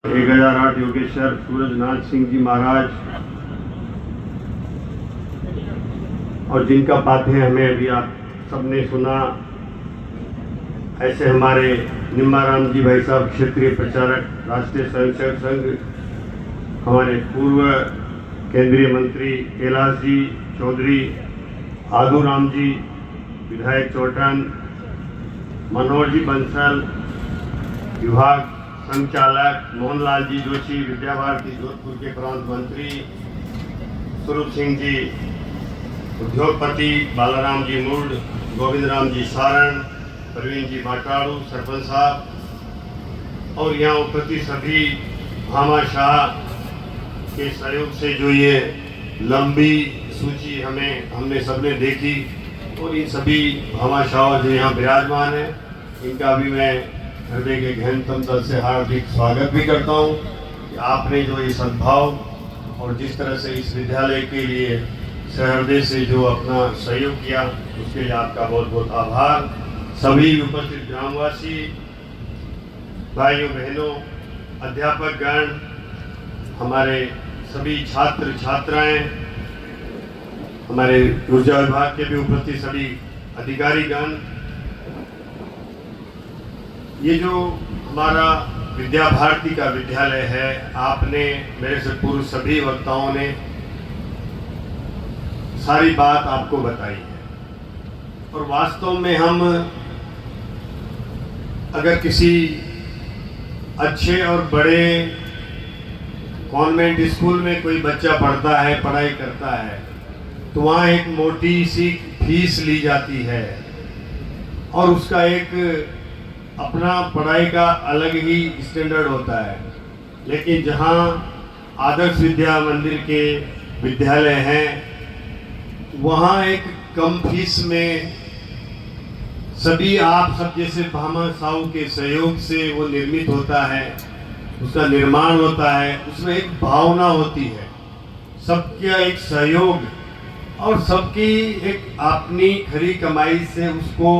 1008 योगेश्वर सूरजनाथ सिंह जी महाराज और जिनका पाठ्य हमें अभी आप सबने सुना, ऐसे हमारे निम्बाराम जी भाई साहब क्षेत्रीय प्रचारक राष्ट्रीय स्वयंसेवक संघ, हमारे पूर्व केंद्रीय मंत्री कैलाश जी चौधरी, आदूराम जी विधायक चौटन, मनोहर जी बंसल विभाग संचालक, मोहनलाल जी जोशी विद्या भारती जोधपुर के प्रांत मंत्री, स्वरूप सिंह जी उद्योगपति, बालाराम जी मुर्ड, गोविंद राम जी सारण, प्रवीण जी बाटाड़ू सरपंच साहब और यहाँ उपस्थित सभी भामाशाह के सहयोग से जो ये लंबी सूची हमने सबने देखी और इन सभी भामाशाह जो यहाँ विराजमान है, इनका भी मैं हृदय के गहनतम तल से हार्दिक स्वागत भी करता हूँ कि आपने जो ये सद्भाव और जिस तरह से इस विद्यालय के लिए सहृदय से जो अपना सहयोग किया, उसके लिए आपका बहुत बहुत आभार। सभी उपस्थित ग्रामवासी भाइयों बहनों, अध्यापक गण, हमारे सभी छात्र छात्राएं, हमारे ऊर्जा विभाग के भी उपस्थित सभी अधिकारी गण, ये जो हमारा विद्या भारती का विद्यालय है, आपने मेरे से पूर्व सभी वक्ताओं ने सारी बात आपको बताई है और वास्तव में हम अगर किसी अच्छे और बड़े कॉन्वेंट स्कूल में कोई बच्चा पढ़ता है, पढ़ाई करता है, तो वहाँ एक मोटी सी फीस ली जाती है और उसका एक अपना पढ़ाई का अलग ही स्टैंडर्ड होता है। लेकिन जहाँ आदर्श विद्या मंदिर के विद्यालय हैं, वहाँ एक कम फीस में सभी आप सब जैसे भामाशाह के सहयोग से वो निर्मित होता है, उसका निर्माण होता है, उसमें एक भावना होती है, सबका एक सहयोग और सबकी एक अपनी खरी कमाई से, उसको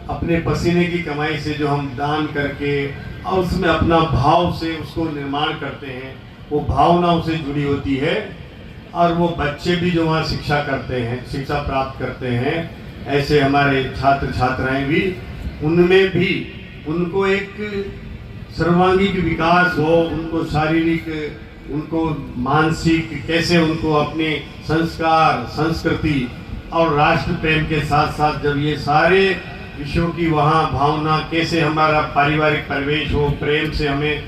अपने पसीने की कमाई से जो हम दान करके और उसमें अपना भाव से उसको निर्माण करते हैं, वो भावना उसे जुड़ी होती है और वो बच्चे भी जो वहाँ शिक्षा करते हैं, शिक्षा प्राप्त करते हैं, ऐसे हमारे छात्र छात्राएं भी, उनमें भी उनको एक सर्वांगीण विकास हो, उनको शारीरिक, उनको मानसिक, कैसे उनको अपने संस्कार, संस्कृति और राष्ट्र प्रेम के साथ साथ जब ये सारे विषयों की वहाँ भावना, कैसे हमारा पारिवारिक परिवेश हो, प्रेम से हमें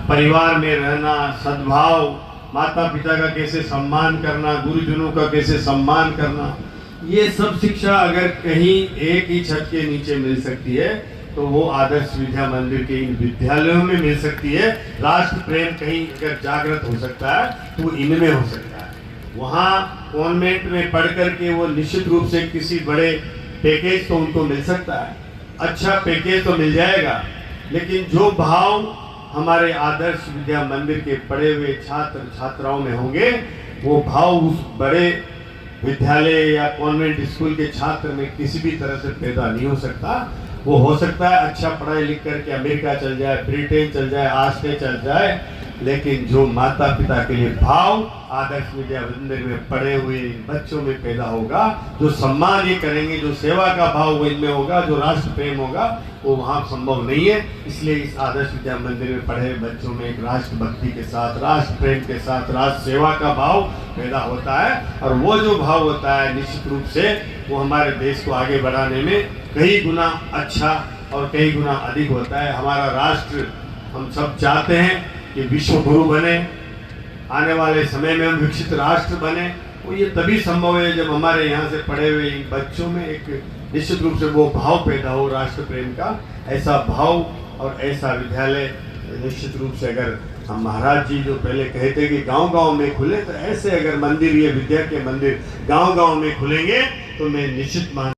परिवार में रहना, सद्भाव, माता पिता का कैसे सम्मान करना, गुरुजनों का कैसे सम्मान करना, ये सब शिक्षा अगर कहीं एक ही छत के नीचे मिल सकती है तो वो आदर्श विद्या मंदिर के इन विद्यालयों में मिल सकती है। राष्ट्र प्रेम कहीं अगर जागृत हो सकता है तो इनमें हो सकता है। वहाँ कॉन्वेंट में पढ़ करके वो निश्चित रूप से किसी बड़े पैकेज तो उनको मिल सकता है, अच्छा पैकेज तो मिल जाएगा, लेकिन जो भाव हमारे आदर्श विद्या मंदिर के पढ़े हुए छात्र छात्राओं में होंगे, वो भाव उस बड़े विद्यालय या कॉन्वेंट स्कूल के छात्र में किसी भी तरह से पैदा नहीं हो सकता। वो हो सकता है अच्छा पढ़ाई लिख करके अमेरिका चल जाए, ब्रिटेन चल जाए, ऑस्ट्रेलिया चल जाए, लेकिन जो माता पिता के लिए भाव आदर्श विद्या मंदिर में पढ़े हुए बच्चों में पैदा होगा, जो सम्मान ये करेंगे, जो सेवा का भाव वो इनमें होगा, जो राष्ट्र प्रेम होगा, वो वहाँ संभव नहीं है। इसलिए इस आदर्श विद्या मंदिर में पढ़े बच्चों में एक राष्ट्र भक्ति के साथ, राष्ट्र प्रेम के साथ, राष्ट्र सेवा का भाव पैदा होता है और वो जो भाव होता है निश्चित रूप से वो हमारे देश को आगे बढ़ाने में कई गुना अच्छा और कई गुना अधिक होता है। हमारा राष्ट्र, हम सब चाहते हैं कि विश्व गुरु बने, आने वाले समय में हम विकसित राष्ट्र बने, वो ये तभी संभव है जब हमारे यहाँ से पढ़े हुए बच्चों में एक निश्चित रूप से वो भाव पैदा हो, राष्ट्र प्रेम का ऐसा भाव और ऐसा विद्यालय निश्चित रूप से अगर हम महाराज जी जो पहले कहते कि गांव-गांव में खुले, तो ऐसे अगर मंदिर, ये विद्या के मंदिर गांव-गांव में खुलेंगे तो मैं निश्चित मान